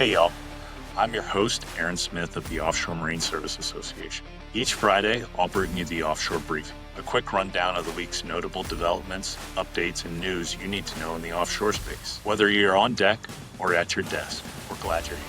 Hey y'all, I'm your host, Aaron Smith of the Offshore Marine Service Association. Each Friday, I'll bring you the Offshore Briefing, a quick rundown of the week's notable developments, updates, and news you need to know in the offshore space. Whether you're on deck or at your desk, we're glad you're here.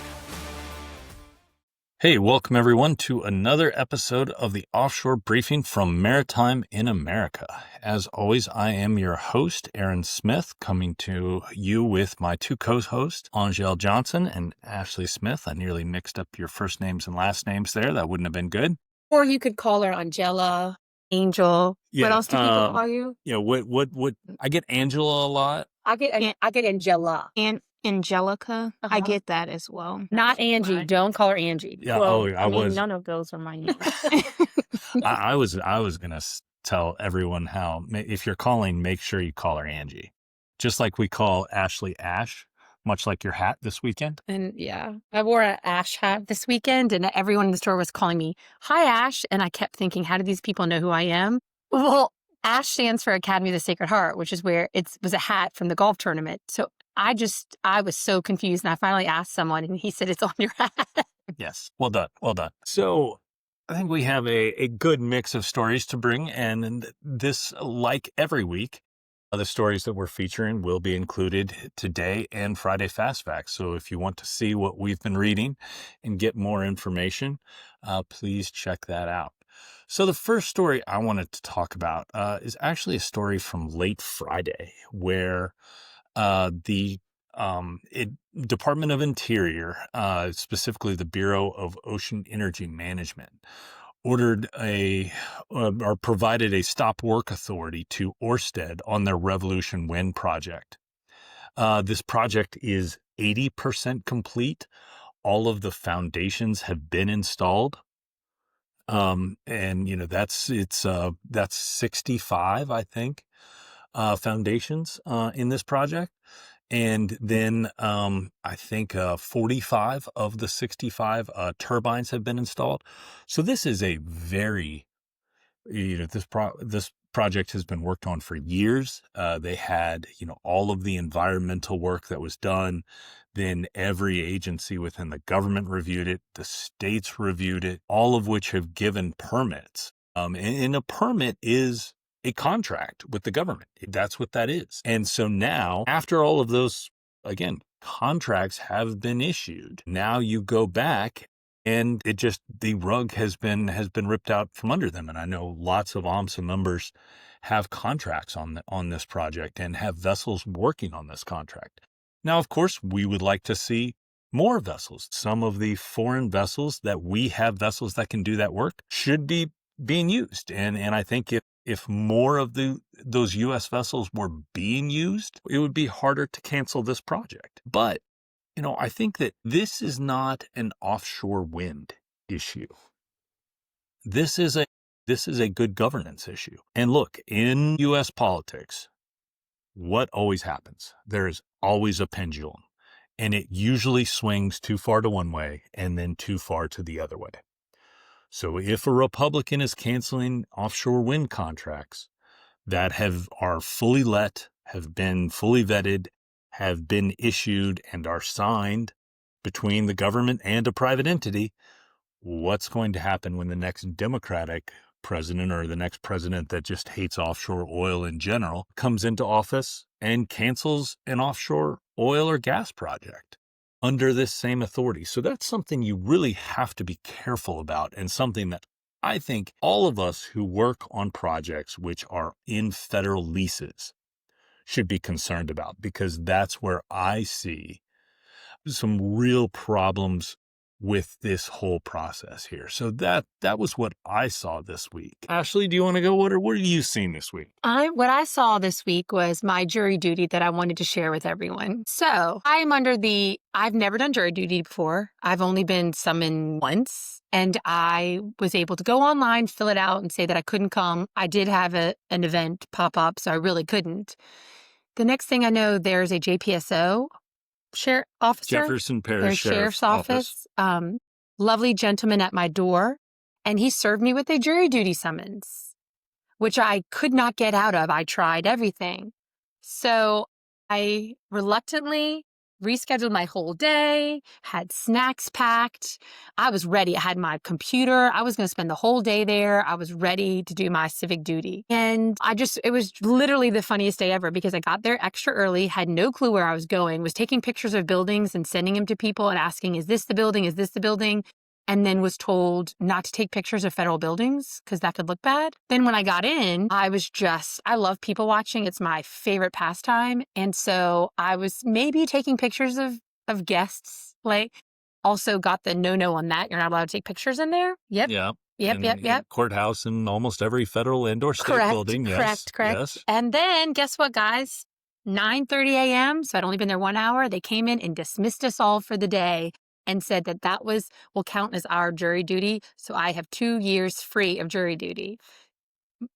Hey, welcome everyone to another episode of the Offshore Briefing from Maritime in America. As always, I am your host, Aaron Smith, coming to you with my two co-hosts, Angel Johnson and Ashley Smith. I nearly mixed up your first names and last names there. That wouldn't have been good. Or you could call her Angela, Angel. Yeah, what else do people call you? Yeah, what I get Angela a lot. I get Angela. And Angelica, Uh-huh. I get that as well. Not Angie. Right. Don't call her Angie. Yeah, None of those are my names. I was gonna tell everyone how if you're calling, make sure you call her Angie, just like we call Ashley Ash, much like your hat this weekend. And yeah, I wore an Ash hat this weekend, and everyone in the store was calling me, "Hi, Ash." And I kept thinking, how do these people know who I am? Well, Ash stands for Academy of the Sacred Heart, which is where it was a hat from the golf tournament. So I was so confused, and I finally asked someone, and he said, "It's on your hat." Yes. Well done. Well done. So I think we have a good mix of stories to bring. And this, like every week, the stories that we're featuring will be included today and Friday Fast Facts. So if you want to see what we've been reading and get more information, please check that out. So the first story I wanted to talk about is actually a story from late Friday where the Department of Interior, specifically the Bureau of Ocean Energy Management, ordered or provided a stop work authority to Ørsted on their Revolution Wind project. This project is 80% complete. All of the foundations have been installed. And that's 65, I think, foundations in this project. And then I think 45 of the 65 turbines have been installed. So this is a very, this project has been worked on for years. They had, all of the environmental work that was done. Then every agency within the government reviewed it. The states reviewed it, all of which have given permits. And a permit is a contract with the government. That's what that is. And so now, after all of those, again, contracts have been issued, now you go back and the rug has been ripped out from under them. And I know lots of AMSA members have contracts on this project and have vessels working on this contract. Now, of course, we would like to see more vessels. Some of the foreign vessels that we have vessels that can do that work should be being used. And I think if more of those U.S. vessels were being used, it would be harder to cancel this project. But, I think that this is not an offshore wind issue. This is a good governance issue. And look, in U.S. politics, what always happens? There's always a pendulum, and it usually swings too far to one way and then too far to the other way. So if a Republican is canceling offshore wind contracts that are fully let, have been fully vetted, have been issued, and are signed between the government and a private entity, what's going to happen when the next Democratic president or the next president that just hates offshore oil in general comes into office and cancels an offshore oil or gas project under this same authority? So that's something you really have to be careful about, and something that I think all of us who work on projects which are in federal leases should be concerned about, because that's where I see some real problems with this whole process here. So that was what I saw this week. Ashley, do you want to go? What are you seeing this week? What I saw this week was my jury duty that I wanted to share with everyone. So I've never done jury duty before. I've only been summoned once, and I was able to go online, fill it out, and say that I couldn't come. I did have an event pop up, so I really couldn't. The next thing I know, there's a JPSO sheriff officer, Jefferson Parish Sheriff's Office. Lovely gentleman at my door, and he served me with a jury duty summons, which I could not get out of. I tried everything. So I reluctantly rescheduled my whole day, had snacks packed. I was ready. I had my computer. I was going to spend the whole day there. I was ready to do my civic duty. And it was literally the funniest day ever because I got there extra early, had no clue where I was going, was taking pictures of buildings and sending them to people and asking, is this the building? Is this the building? And then was told not to take pictures of federal buildings because that could look bad. Then when I got in, I love people watching. It's my favorite pastime. And so I was maybe taking pictures of guests. Like, also got the no on that. You're not allowed to take pictures in there. Yep. Yeah. Yep. Courthouse and almost every federal and or state building. Yes. Correct. Yes. And then guess what, guys? 9:30 a.m. So I'd only been there 1 hour. They came in and dismissed us all for the day and said that will count as our jury duty. So I have 2 years free of jury duty.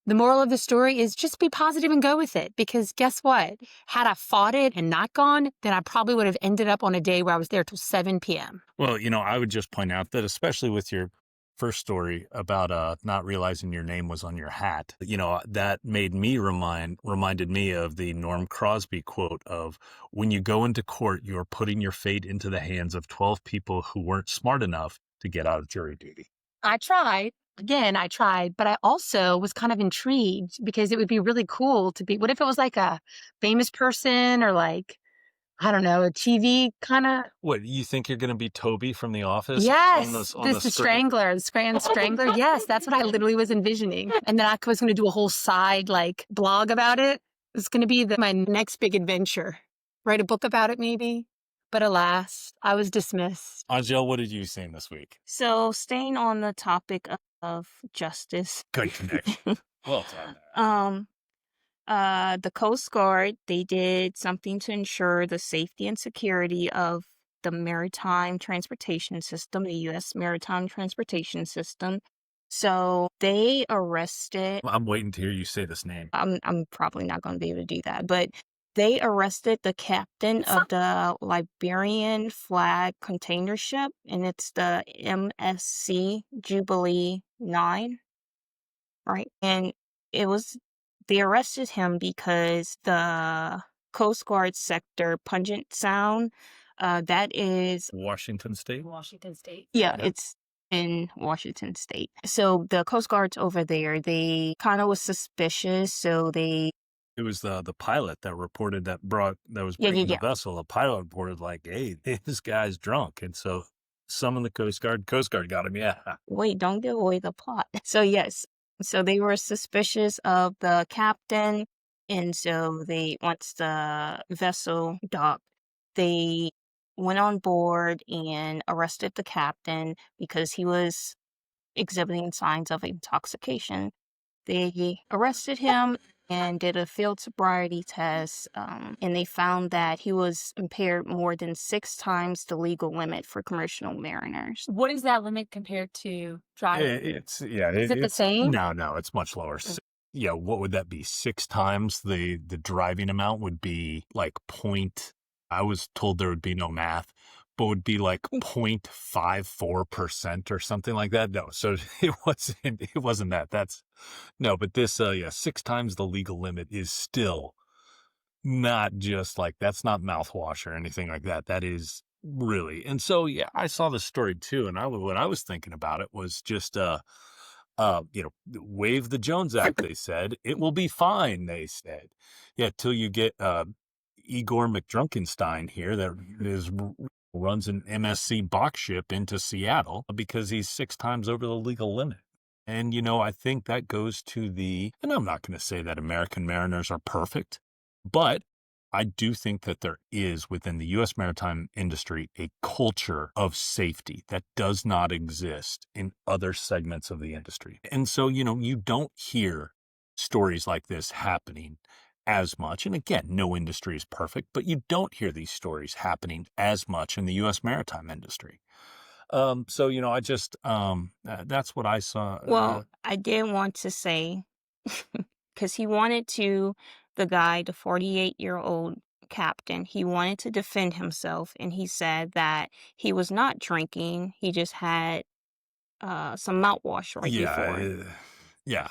The moral of the story is just be positive and go with it because guess what? Had I fought it and not gone, then I probably would have ended up on a day where I was there till 7 p.m. Well, I would just point out that especially with your first story about not realizing your name was on your hat, that made me reminded me of the Norm Crosby quote of, when you go into court, you're putting your fate into the hands of 12 people who weren't smart enough to get out of jury duty. I tried. Again, I tried, but I also was kind of intrigued because it would be really cool to be, what if it was like a famous person or like, I don't know, a TV kind of. What, you think you're going to be Toby from The Office? Yes, the Strangler, the Strangler. Yes, that's what I literally was envisioning. And then I was going to do a whole side like blog about it. It's going to be my next big adventure. Write a book about it maybe. But alas, I was dismissed. Angel, what did you see this week? So staying on the topic of justice. Good connection. Well done. The Coast Guard, they did something to ensure the safety and security of the maritime transportation system, the U.S. maritime transportation system. So they arrested. I'm waiting to hear you say this name. I'm probably not going to be able to do that, but they arrested the captain of the Liberian flag container ship, and it's the MSC Jubilee 9, right? And they arrested him because the Coast Guard sector, Puget Sound, that is Washington State? Washington State. Yeah, it's in Washington State. So the Coast Guard's over there. They kind of was suspicious, so they... It was the pilot that reported that was bringing the vessel. The pilot reported like, hey, this guy's drunk. And so summoned the Coast Guard. Coast Guard got him, yeah. Wait, don't give away the plot. So yes, so they were suspicious of the captain. And so once the vessel docked, they went on board and arrested the captain because he was exhibiting signs of intoxication. They arrested him and did a field sobriety test, and they found that he was impaired more than 6 times the legal limit for commercial mariners. What is that limit compared to driving? Is it the same? No, it's much lower. Yeah, what would that be? 6 times the driving amount would be like I was told there would be no math, but would be like 0.54% or something like that. No, so it wasn't that. But this 6 times the legal limit is still not just like, that's not mouthwash or anything like that. That is really. And so yeah, I saw this story too, and what I was thinking about it was just waive the Jones Act, they said. It will be fine, they said. Yeah, till you get Igor McDrunkenstein here that runs an MSC box ship into Seattle because he's 6 times over the legal limit. And, I think that goes to and I'm not going to say that American mariners are perfect, but I do think that there is within the U.S. maritime industry a culture of safety that does not exist in other segments of the industry. And so, you don't hear stories like this happening as much. And again, no industry is perfect, but you don't hear these stories happening as much in the U.S. maritime industry. So, I just, that's what I saw. Well, I did want to say, because he wanted to, the guy, the 48-year-old captain, he wanted to defend himself, and he said that he was not drinking. He just had some mouthwash before. Yeah.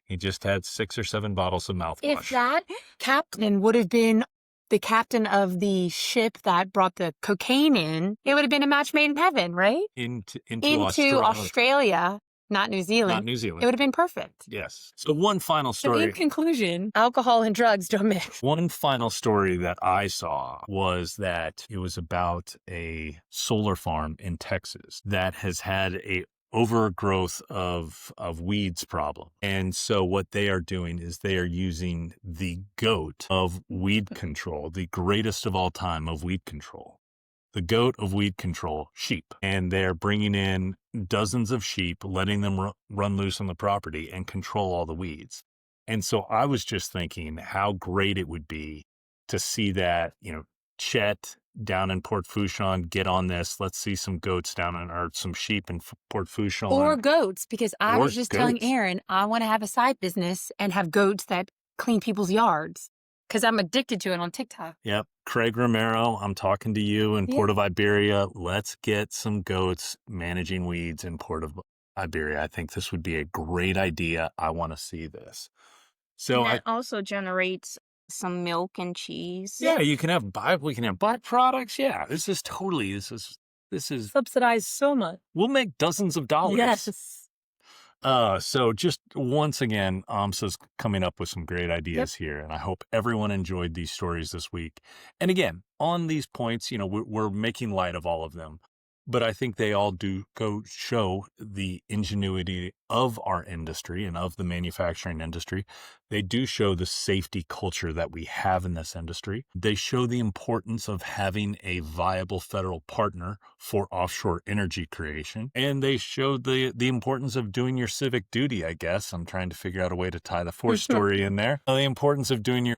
He just had 6 or 7 bottles of mouthwash. If that captain would have been the captain of the ship that brought the cocaine in, it would have been a match made in heaven, right? Into Australia, not New Zealand. Not New It Zealand. would have been perfect. Yes. So one final So in story. conclusion, alcohol and drugs don't mix. One final story that I saw was that it was about a solar farm in Texas that has had a overgrowth of weeds problem. And so what they are doing is they are using the goat of weed control, the greatest of all time of weed control. The goat of weed control, sheep. And they're bringing in dozens of sheep, letting them run loose on the property and control all the weeds. And so I was just thinking how great it would be to see that, Chet down in Port Fourchon, get on this. Let's see some goats or some sheep in Port Fourchon. Or goats, because I was just telling goats. Aaron, I want to have a side business and have goats that clean people's yards because I'm addicted to it on TikTok. Yep. Craig Romero, I'm talking to you in Port of Iberia. Let's get some goats managing weeds in Port of Iberia. I think this would be a great idea. I want to see this. So that also generates some milk and cheese. Yeah, we can have byproducts. Yeah, this is Subsidized so much. We'll make dozens of dollars. Yes. So just once again, AMSA's coming up with some great ideas here, and I hope everyone enjoyed these stories this week. And again, on these points, we're making light of all of them, but I think they all do go show the ingenuity of our industry and of the manufacturing industry. They do show the safety culture that we have in this industry. They show the importance of having a viable federal partner for offshore energy creation. And they show the importance of doing your civic duty, I guess. I'm trying to figure out a way to tie the fourth story in there. The importance of doing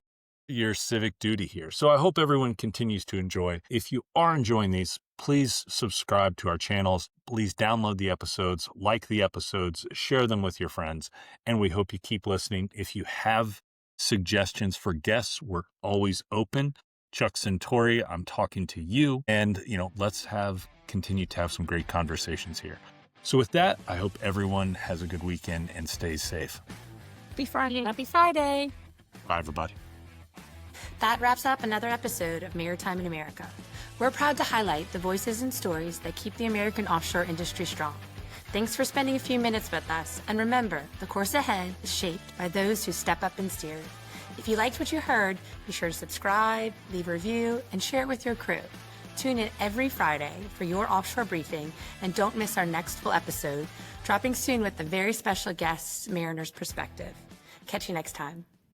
your civic duty here. So I hope everyone continues to enjoy. If you are enjoying these, please subscribe to our channels. Please download the episodes, like the episodes, share them with your friends, and we hope you keep listening. If you have suggestions for guests, we're always open. Chuck Centauri, I'm talking to you, and let's continue to have some great conversations here. So with that, I hope everyone has a good weekend and stays safe. Happy Friday. Happy Friday. Bye, everybody. That wraps up another episode of Maritime in America. We're proud to highlight the voices and stories that keep the American offshore industry strong. Thanks for spending a few minutes with us, and remember, the course ahead is shaped by those who step up and steer. If you liked what you heard, be sure to subscribe, leave a review, and share it with your crew. Tune in every Friday for your offshore briefing, and don't miss our next full episode, dropping soon with a very special guest, Mariner's Perspective. Catch you next time.